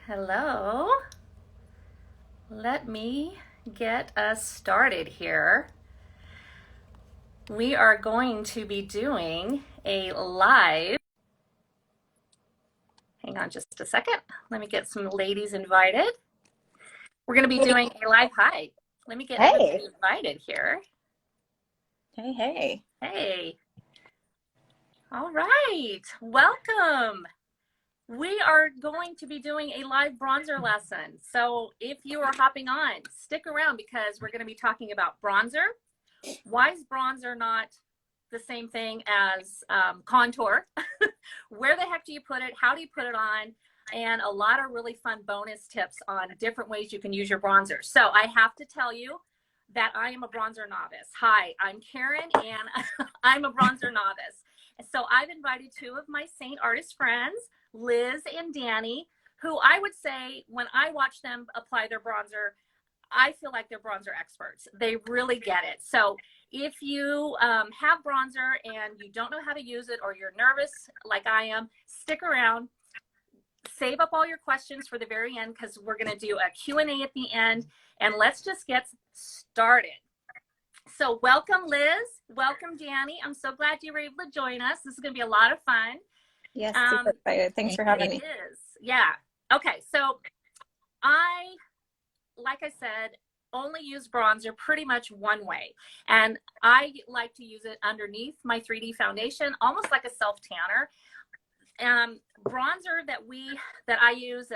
Hello. Let me get us started here. We are going to be doing a live. Hang on just a second. Let me get some ladies invited. We're going to be doing a live hi. Let me get everybody invited here. Hey, hey. Hey. All right. Welcome. We are going to be doing a live bronzer lesson. So if you are hopping on, stick around because we're going to be talking about bronzer. Why is bronzer not the same thing as contour? Where the heck do you put it? How do you put it on? And a lot of really fun bonus tips on different ways you can use your bronzer. So I have to tell you that I am a bronzer novice. Hi, I'm Karen and I'm a bronzer novice. So I've invited two of my Saint artist friends, Liz and Danny, who I would say when I watch them apply their bronzer, I feel like they're bronzer experts. They really get it. So if you have bronzer and you don't know how to use it or you're nervous like I am, stick around. Save up all your questions for the very end because we're going to do a Q&A at the end. And let's just get started. So welcome, Liz. Welcome, Danny. I'm so glad you were able to join us. This is going to be a lot of fun. Yes, super excited. Thanks for having me. It is. Yeah. Okay. So like I said, only use bronzer pretty much one way. And I like to use it underneath my 3D foundation, almost like a self-tanner. Bronzer that I use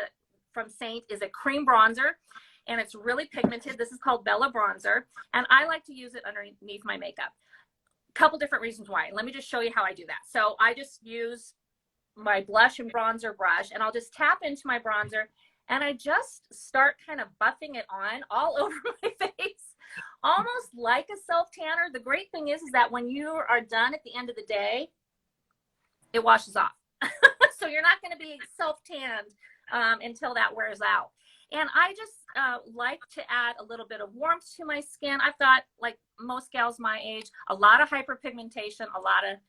from Saint is a cream bronzer, and it's really pigmented. This is called Bella Bronzer, and I like to use it underneath my makeup. Couple different reasons why. Let me just show you how I do that. So I just use my blush and bronzer brush, and I'll just tap into my bronzer, and I just start kind of buffing it on all over my face, almost like a self-tanner. The great thing is that when you are done at the end of the day, it washes off. So you're not going to be self-tanned until that wears out. And I just like to add a little bit of warmth to my skin. I've got, like most gals my age, a lot of hyperpigmentation, a lot of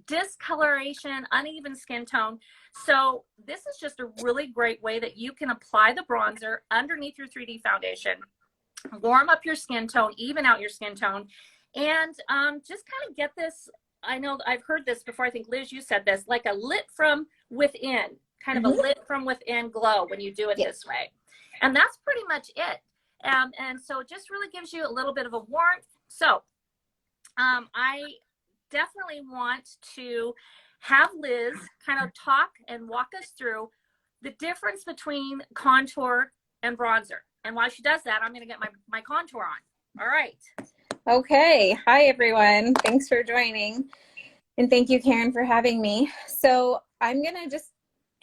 discoloration, uneven skin tone. So this is just a really great way that you can apply the bronzer underneath your 3D foundation, warm up your skin tone, even out your skin tone, and just kind of get this. I know I've heard this before. I think, Liz, you said this, like a lit from within, kind of a lit from within glow when you do it this way. And that's pretty much it. And so it just really gives you a little bit of a warmth. So I definitely want to have Liz kind of talk and walk us through the difference between contour and bronzer. And while she does that, I'm going to get my contour on. All right. Okay. Hi, everyone. Thanks for joining. And thank you, Karen, for having me. So I'm going to just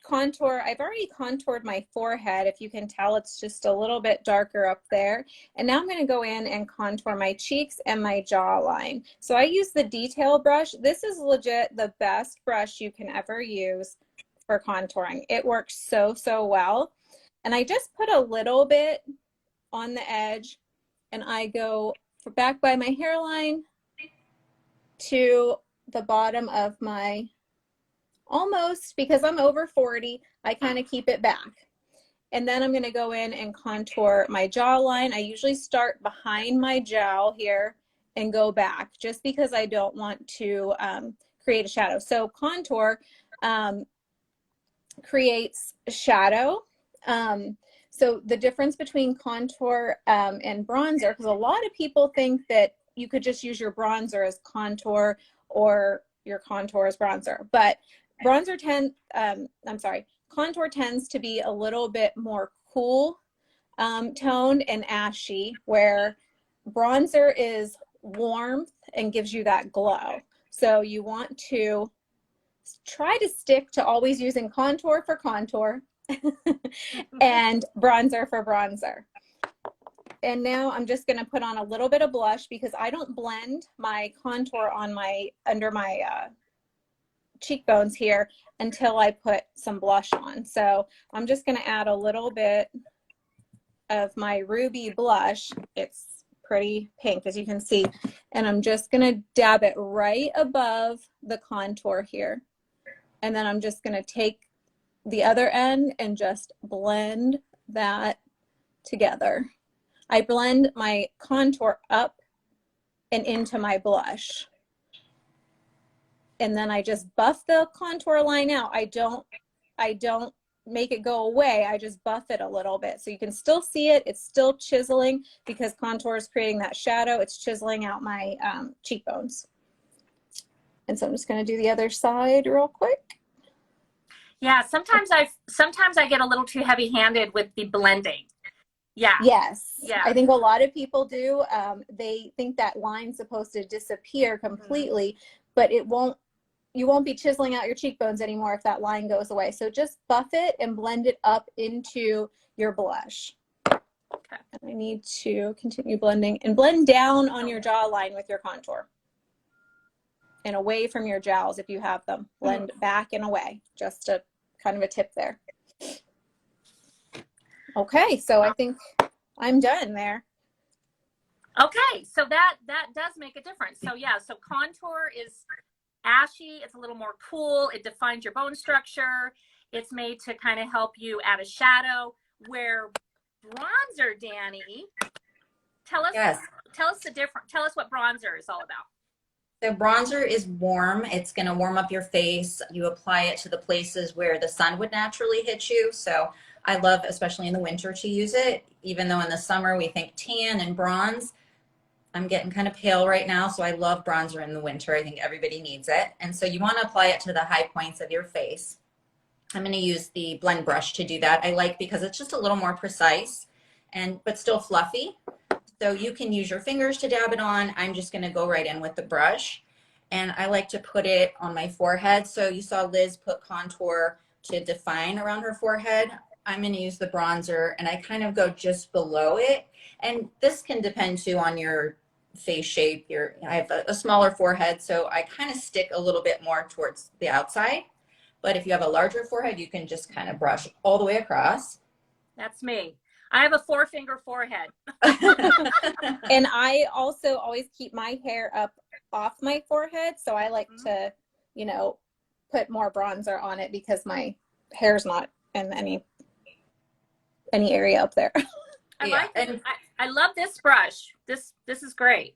contour. I've already contoured my forehead. If you can tell, it's just a little bit darker up there. And now I'm going to go in and contour my cheeks and my jawline. So I use the detail brush. This is legit the best brush you can ever use for contouring. It works so, so well. And I just put a little bit on the edge, and I go back by my hairline to the bottom of my, almost, because I'm over 40, I kind of keep it back. And then I'm going to go in and contour my jawline. I usually start behind my jowl here and go back, just because I don't want to create a shadow. So contour creates shadow. So the difference between contour and bronzer, because a lot of people think that you could just use your bronzer as contour or your contour as bronzer, but contour tends to be a little bit more cool toned and ashy, where bronzer is warmth and gives you that glow. So you want to try to stick to always using contour for contour and bronzer for bronzer. And now I'm just going to put on a little bit of blush, because I don't blend my contour on under my cheekbones here until I put some blush on. So I'm just going to add a little bit of my Ruby blush. It's pretty pink, as you can see, and I'm just going to dab it right above the contour here. And then I'm just going to take the other end and just blend that together. I blend my contour up and into my blush. And then I just buff the contour line out. I don't make it go away. I just buff it a little bit. So you can still see it. It's still chiseling because contour is creating that shadow. It's chiseling out my cheekbones. And so I'm just going to do the other side real quick. Yeah, sometimes I get a little too heavy-handed with the blending. Yeah. Yes. Yeah. I think a lot of people do. They think that line's supposed to disappear completely, but it won't. You won't be chiseling out your cheekbones anymore if that line goes away. So just buff it and blend it up into your blush. Okay. And I need to continue blending and blend down on your jawline with your contour and away from your jowls if you have them. Blend back and away. Just a kind of a tip there. Okay, so I think I'm done there. Okay, so that does make a difference. So yeah, so contour is ashy, it's a little more cool, it defines your bone structure, it's made to kind of help you add a shadow. Where bronzer, Danny, tell us the difference. Tell us what bronzer is all about. So bronzer is warm. It's going to warm up your face. You apply it to the places where the sun would naturally hit you. So I love, especially in the winter, to use it. Even though in the summer we think tan and bronze, I'm getting kind of pale right now, so I love bronzer in the winter. I think everybody needs it. And so you want to apply it to the high points of your face. I'm going to use the blend brush to do that. I like because it's just a little more precise but still fluffy. So you can use your fingers to dab it on. I'm just going to go right in with the brush. And I like to put it on my forehead. So you saw Liz put contour to define around her forehead. I'm going to use the bronzer and I kind of go just below it. And this can depend too on your face shape. I have a smaller forehead, so I kind of stick a little bit more towards the outside. But if you have a larger forehead, you can just kind of brush all the way across. That's me. I have a 4-finger forehead. And I also always keep my hair up off my forehead, so I like to, you know, put more bronzer on it because my hair's not in any area up there. I like it. I love this brush. This is great.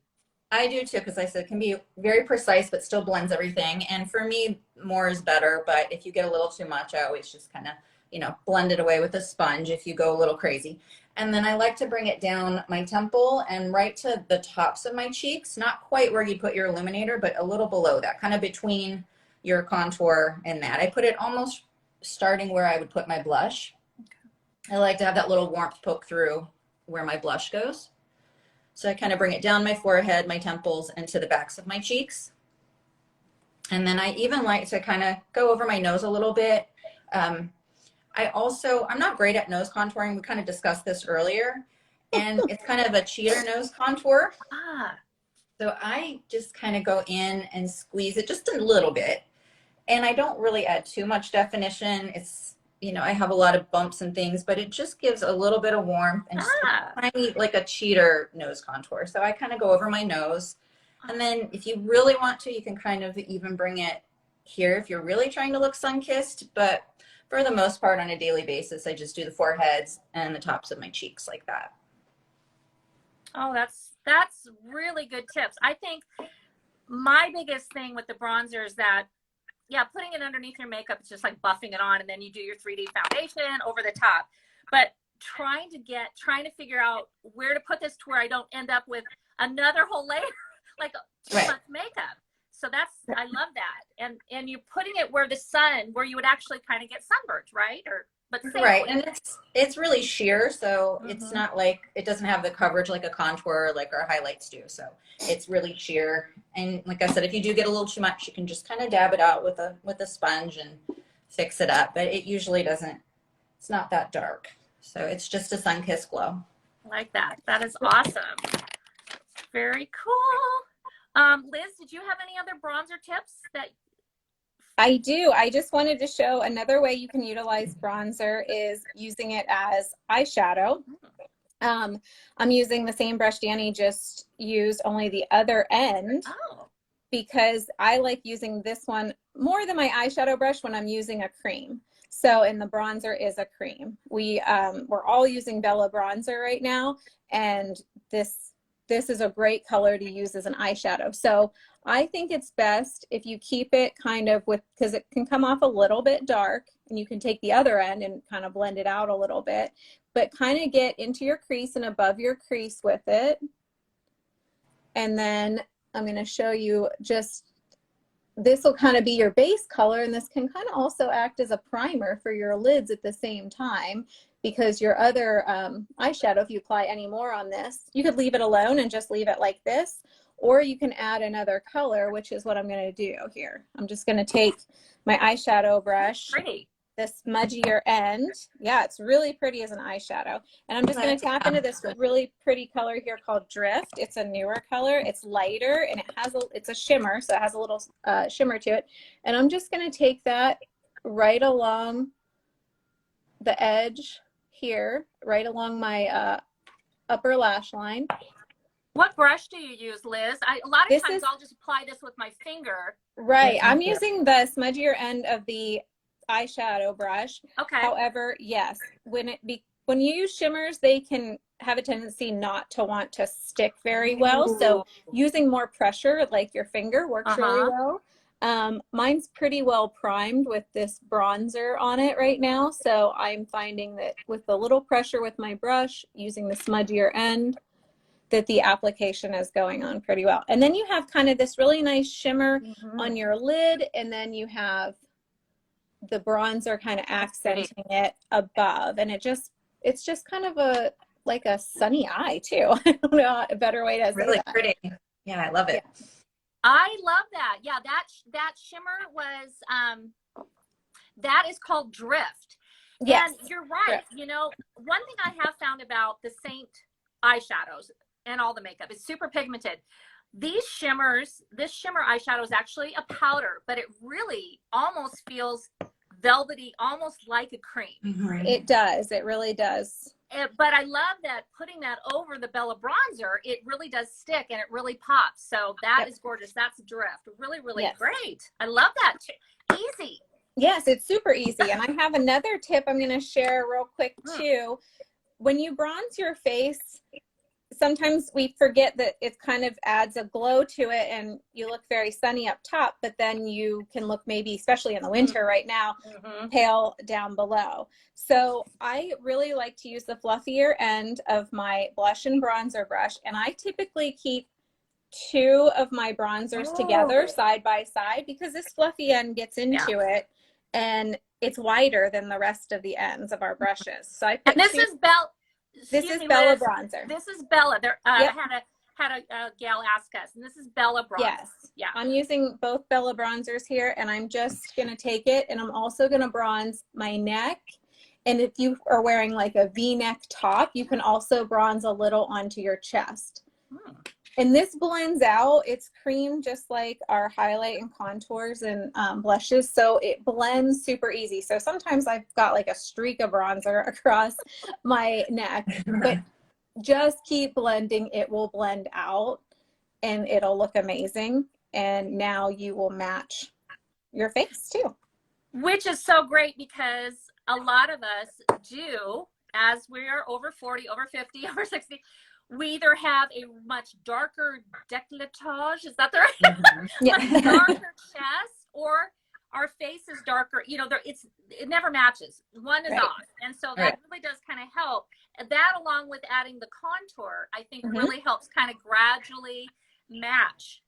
I do too, because I said it can be very precise but still blends everything. And for me, more is better, but if you get a little too much, I always just kind of, you know, blend it away with a sponge if you go a little crazy. And then I like to bring it down my temple and right to the tops of my cheeks, not quite where you put your illuminator, but a little below that, kind of between your contour and that. I put it almost starting where I would put my blush. I like to have that little warmth poke through where my blush goes. So I kind of bring it down my forehead, my temples, and to the backs of my cheeks. And then I even like to kind of go over my nose a little bit. I'm not great at nose contouring. We kind of discussed this earlier. And it's kind of a cheater nose contour. So I just kind of go in and squeeze it just a little bit. And I don't really add too much definition. It's, you know, I have a lot of bumps and things, but it just gives a little bit of warmth and just tiny, like a cheater nose contour. So I kind of go over my nose. And then if you really want to, you can kind of even bring it here if you're really trying to look sun-kissed. But for the most part, on a daily basis, I just do the foreheads and the tops of my cheeks like that. Oh, that's really good tips. I think my biggest thing with the bronzer is that, yeah, putting it underneath your makeup is just like buffing it on, and then you do your 3D foundation over the top. But trying to figure out where to put this to where I don't end up with another whole layer, like too much makeup. So I love that. And you're putting it where you would actually kind of get sunburned, right? But right, and it's really sheer, so it's not like, it doesn't have the coverage like a contour, like our highlights do. So it's really sheer. And like I said, if you do get a little too much, you can just kind of dab it out with a sponge and fix it up. But it usually doesn't. It's not that dark. So it's just a sun-kissed glow. I like that. That is awesome. Very cool. Liz, did you have any other bronzer tips that? I do. I just wanted to show another way you can utilize bronzer is using it as eyeshadow. I'm using the same brush Danny just used, only the other end. Oh. because I like using this one more than my eyeshadow brush when I'm using a cream. So, and the bronzer is a cream. We're all using Bella bronzer right now, and this is a great color to use as an eyeshadow. So I think it's best if you keep it kind of with, because it can come off a little bit dark, and you can take the other end and kind of blend it out a little bit, but kind of get into your crease and above your crease with it. And then I'm going to show you just, this will kind of be your base color, and this can kind of also act as a primer for your lids at the same time, because your other eyeshadow, if you apply any more on this, you could leave it alone and just leave it like this, or you can add another color, which is what I'm going to do here. I'm just going to take my eyeshadow brush, Pretty. the smudgier end. Yeah, it's really pretty as an eyeshadow. And I'm just going to tap into this really pretty color here called Drift. It's a newer color. It's lighter, and it's a shimmer, so it has a little shimmer to it. And I'm just going to take that right along the edge here, right along my upper lash line. What brush do you use, Liz? A lot of times I'll just apply this with my finger. Right. I'm using the smudgier end of the eyeshadow brush. Okay. However, yes, when you use shimmers, they can have a tendency not to want to stick very well. So using more pressure, like your finger, works really well. Mine's pretty well primed with this bronzer on it right now. So I'm finding that with the little pressure with my brush, using the smudgier end, that the application is going on pretty well. And then you have kind of this really nice shimmer on your lid, and then you have the bronzer kind of accenting it above, and it's just kind of like a sunny eye too. I don't know a better way to say really that. Pretty. Yeah, I love it. Yeah. I love that. Yeah, that shimmer was that is called Drift. Yes. And you're right. Drift. You know, one thing I have found about the Saint eyeshadows and all the makeup, it's super pigmented. This shimmer eyeshadow is actually a powder, but it really almost feels velvety, almost like a cream. It does. It really does. But I love that putting that over the Bella bronzer, it really does stick and it really pops. So that is gorgeous. That's Drift. Really, really great. I love that. Easy. Yes, it's super easy. And I have another tip I'm going to share real quick too. When you bronze your face, sometimes we forget that it kind of adds a glow to it, and you look very sunny up top, but then you can look maybe, especially in the winter right now, pale down below. So I really like to use the fluffier end of my blush and bronzer brush, and I typically keep two of my bronzers together side by side, because this fluffy end gets into it, and it's wider than the rest of the ends of our brushes. So I picked This is Bella bronzer. This is Bella. I had a gal ask us, and this is Bella bronzer. Yes. Yeah. I'm using both Bella bronzers here, and I'm just going to take it, and I'm also going to bronze my neck. And if you are wearing like a V-neck top, you can also bronze a little onto your chest. And this blends out. It's cream just like our highlight and contours and blushes. So it blends super easy. So sometimes I've got like a streak of bronzer across my neck, but just keep blending. It will blend out and it'll look amazing. And now you will match your face too. Which is so great, because a lot of us do, as we are over 40, over 50, over 60, we either have a much darker décolletage, is that the right? Darker chest, or our face is darker. You know, it never matches. One is off. And so that really does kind of help. And that, along with adding the contour, I think really helps kind of gradually match.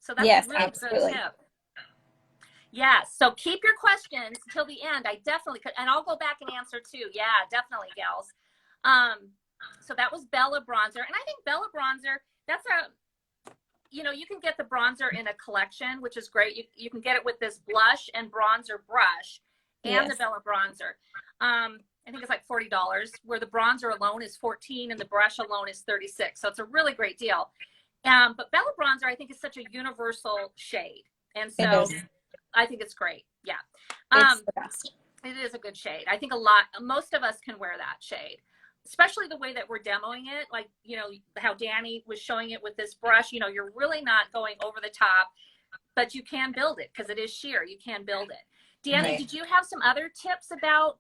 So that's a really good tip. Yeah, so keep your questions till the end. I definitely could, and I'll go back and answer too. Yeah, definitely, gals. So that was Bella bronzer, and I think Bella bronzer, that's you can get the bronzer in a collection, which is great. You can get it with this blush and bronzer brush and the Bella bronzer. I think it's like $40, where the bronzer alone is $14 and the brush alone is $36. So it's a really great deal. But Bella bronzer, I think, is such a universal shade, and so I think it's great. Yeah, it's the best. It is a good shade. I think most of us can wear that shade, especially the way that we're demoing it. Like, how Danny was showing it with this brush, you're really not going over the top. but you can build it because it is sheer. You can build it. Danny, Right. did you have some other tips about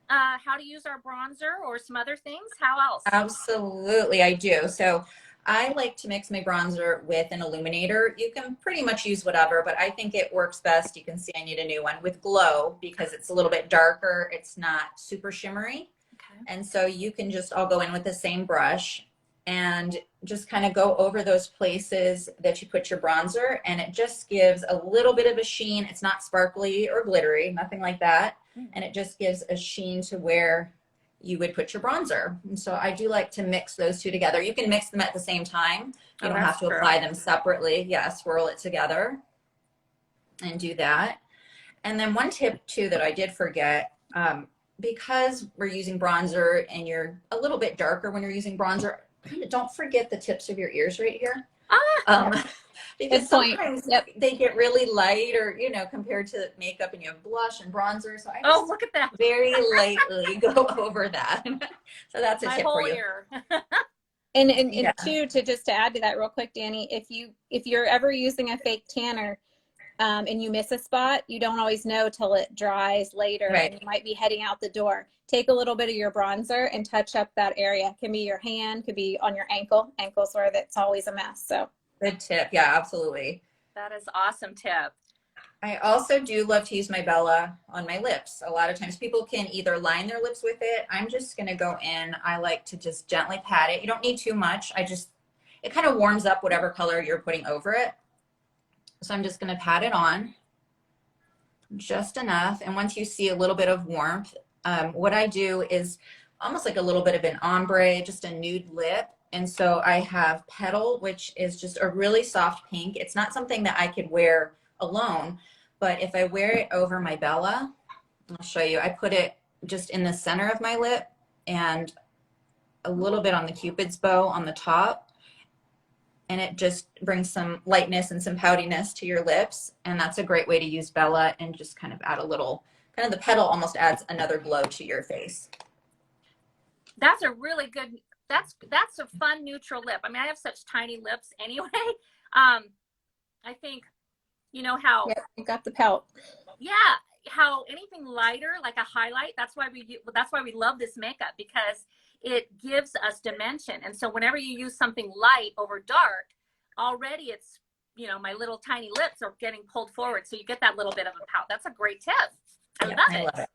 how to use our bronzer or some other things? How else? Absolutely, I do. So I like to mix my bronzer with an illuminator. You can pretty much use whatever, but I think it works best. You can see I need a new one with Glow because it's a little bit darker. It's not super shimmery. Okay. And so you can just all go in with the same brush and just kind of go over those places that you put your bronzer, and it just gives a little bit of a sheen. It's not sparkly or glittery, nothing like that. And it just gives a sheen to where you would put your bronzer. And so I do like to mix those two together. You can mix them at the same time. You don't have to apply them separately. Yeah, swirl it together and do that. And then one tip too that I did forget, because we're using bronzer and you're a little bit darker when you're using bronzer, don't forget the tips of your ears right here. Because sometimes they get really light, or compared to makeup, and you have blush and bronzer. So I just look at that. very lightly go over that. So that's a tip for you. Ear. And two, to add to that real quick, Danny, if you're ever using a fake tanner, and you miss a spot, you don't always know till it dries later, right. And you might be heading out the door. Take a little bit of your bronzer and touch up that area. It can be your hand, could be on your ankle. Ankles where that's always a mess. So good tip. Yeah, absolutely. That is awesome tip. I also do love to use my Bella on my lips. A lot of times people can either line their lips with it. I'm just going to go in. I like to just gently pat it. You don't need too much. It kind of warms up whatever color you're putting over it. So I'm just going to pat it on just enough. And once you see a little bit of warmth, what I do is almost like a little bit of an ombre, just a nude lip. And so I have Petal, which is just a really soft pink. It's not something that I could wear alone, but if I wear it over my Bella, I'll show you. I put it just in the center of my lip and a little bit on the Cupid's bow on the top. And it just brings some lightness and some poutiness to your lips. And that's a great way to use Bella, and just kind of add a little, kind of the Petal almost adds another glow to your face. That's a really good, that's a fun neutral lip. I mean, I have such tiny lips anyway. I think, how. yeah, you got the pelt. Yeah. How anything lighter, like a highlight, that's why we love this makeup, because it gives us dimension. And so whenever you use something light over dark, already it's, my little tiny lips are getting pulled forward. So you get that little bit of a pout. That's a great tip. I love it.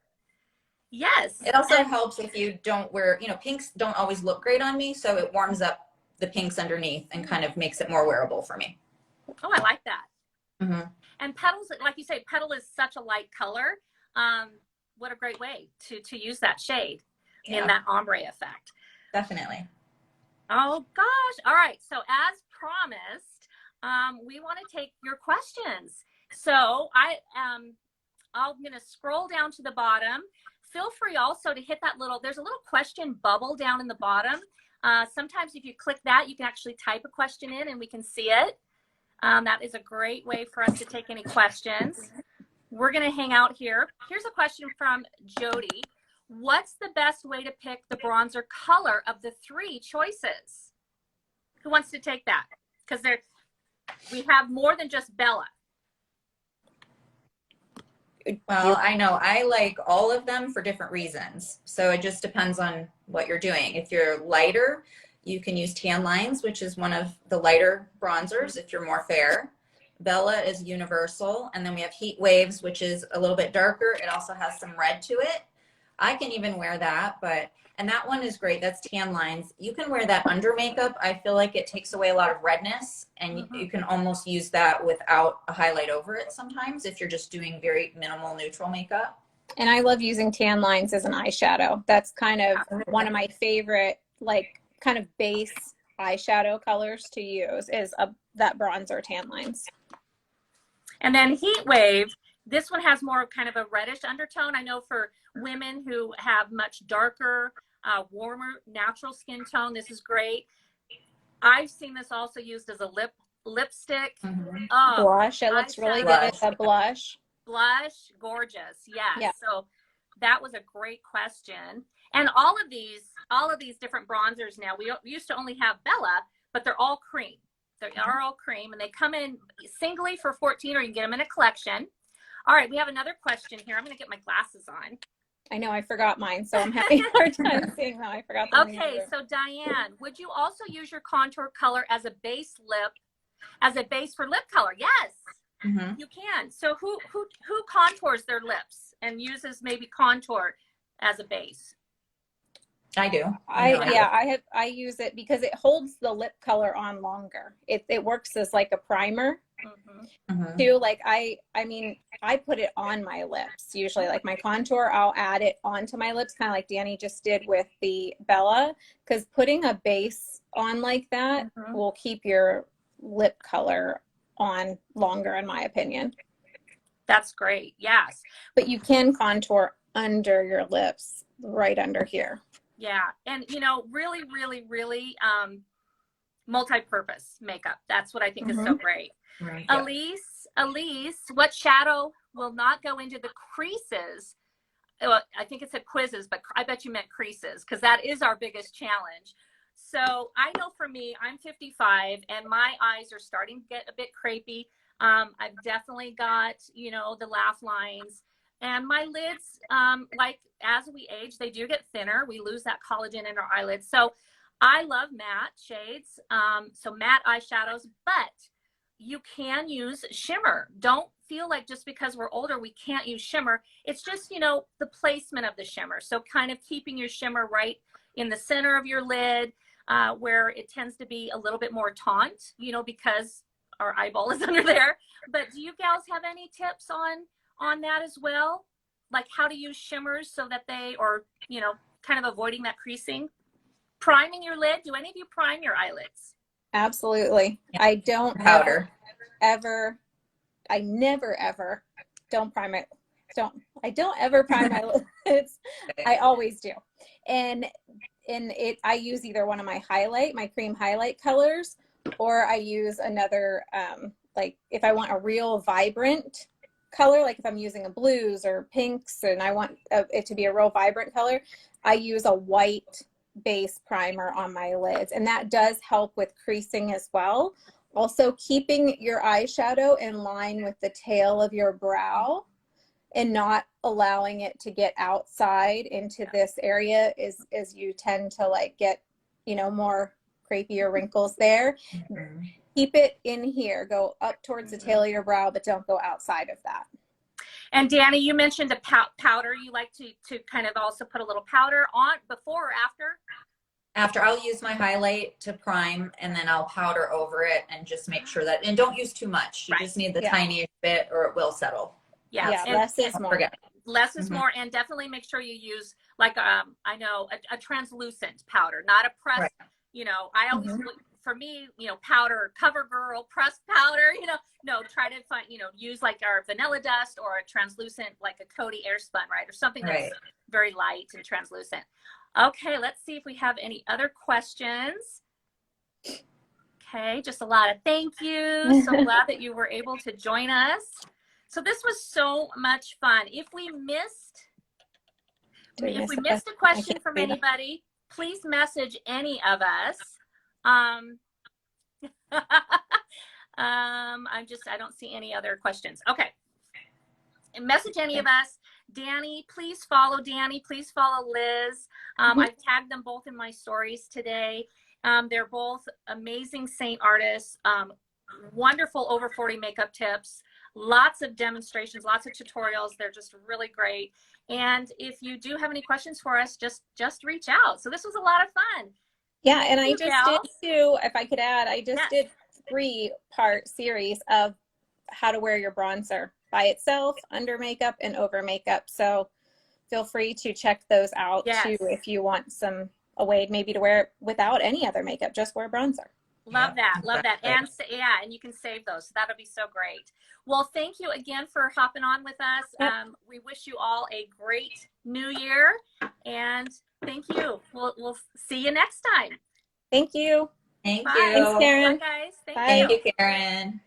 Yes. It also helps if you don't wear, pinks don't always look great on me. So it warms up the pinks underneath and kind of makes it more wearable for me. Oh, I like that. Mm-hmm. And Petals, like you say, Petal is such a light color. What a great way to use that shade in that ombre effect. Definitely. Oh gosh. All right. So as promised, we want to take your questions. So I'm going to scroll down to the bottom. Feel free also to hit there's a little question bubble down in the bottom. Sometimes if you click that, you can actually type a question in and we can see it. That is a great way for us to take any questions. We're going to hang out here. Here's a question from Jody. What's the best way to pick the bronzer color of the 3 choices? Who wants to take that? Because we have more than just Bella. Well, I know I like all of them for different reasons. So it just depends on what you're doing. If you're lighter, you can use Tan Lines, which is one of the lighter bronzers if you're more fair. Bella is universal. And then we have Heat Waves, which is a little bit darker. It also has some red to it. I can even wear that, and that one is great. That's Tan Lines. You can wear that under makeup. I feel like it takes away a lot of redness, and you can almost use that without a highlight over it sometimes if you're just doing very minimal neutral makeup. And I love using Tan Lines as an eyeshadow. That's kind of one of my favorite, like, kind of base eyeshadow colors to use is that bronzer Tan Lines. And then Heat Wave, this one has more kind of a reddish undertone. I know for women who have much darker, warmer, natural skin tone, this is great. I've seen this also used as a lipstick. Mm-hmm. Blush, it looks really good as a blush. Blush, gorgeous, yes. Yeah. So that was a great question. And all of these different bronzers now, we used to only have Bella, but they're all cream. They are all cream, and they come in singly for 14, or you can get them in a collection. All right, we have another question here. I'm going to get my glasses on. I know I forgot mine, so I'm having a hard time seeing them. I forgot them. Okay, so Diane, would you also use your contour color as a base for lip color? Yes, you can. So who contours their lips and uses maybe contour as a base? I do. I use it because it holds the lip color on longer. It works as like a primer. Too, like I mean, I put it on my lips usually. Like my contour, I'll add it onto my lips, kind of like Danny just did with the Bella, because putting a base on like that will keep your lip color on longer, in my opinion. That's great. Yes, but you can contour under your lips, right under here. Yeah, and you know, really, really, really multi-purpose makeup. That's what I think is so great. Right. Elise, what shadow will not go into the creases? Well, I think it said quizzes, but I bet you meant creases, because that is our biggest challenge. So I know for me, I'm 55 and my eyes are starting to get a bit crepey. I've definitely got, you know, the laugh lines, and my lids, like as we age, they do get thinner. We lose that collagen in our eyelids. So I love matte shades, so matte eyeshadows, but you can use shimmer. Don't feel like just because we're older, we can't use shimmer. It's just, you know, the placement of the shimmer. So kind of keeping your shimmer right in the center of your lid, where it tends to be a little bit more taunt, you know, because our eyeball is under there. But do you gals have any tips on that as well? Like how to use shimmers so that they, or, you know, kind of avoiding that creasing? Priming your lid. Do any of you prime your eyelids? Absolutely. Yeah. I don't Powder. I never ever don't prime it. I don't ever prime my lids. I always do. And I use either one of my cream highlight colors, or I use another, like if I want a real vibrant color, like if I'm using a blues or pinks and I want it to be a real vibrant color, I use a white base primer on my lids, and that does help with creasing as well. Also, keeping your eyeshadow in line with the tail of your brow and not allowing it to get outside into this area is you tend to like get, you know, more crepier wrinkles there. Keep it in here, go up towards the tail of your brow, but don't go outside of that. And Danny, you mentioned a powder. You like to kind of also put a little powder on before or after? After, I'll use my highlight to prime, and then I'll powder over it and just make sure that, and don't use too much. You just need the tiniest bit or it will settle. Yeah, less is more. Less is more, and definitely make sure you use like I know a translucent powder, not a pressed. Right. You know, I always look, for me, you know, powder, CoverGirl, pressed powder. You know, no, try to find, you know, use like our vanilla dust or a translucent, like a Coty Airspun, right, or something that's very light and translucent. Okay, let's see if we have any other questions. Okay, just a lot of thank you. So glad that you were able to join us. So this was so much fun. If we missed a question from anybody, please message any of us. I don't see any other questions. Okay. And message any of us. Danny, please follow Danny. Please follow Liz. I've tagged them both in my stories today. They're both amazing Saint artists, wonderful over 40 makeup tips, lots of demonstrations, lots of tutorials. They're just really great. And if you do have any questions for us, just reach out. So this was a lot of fun. Yeah, and I just did too, if I could add, I just did 3-part series of how to wear your bronzer by itself, under makeup, and over makeup. So feel free to check those out too if you want a way maybe to wear it without any other makeup, just wear bronzer. Love that. And and you can save those. So that'll be so great. Well, thank you again for hopping on with us. We wish you all a great new year, and thank you. We'll see you next time. Thank you. Thank Bye. you. Thanks, Karen. Bye, guys. Thank you, Karen.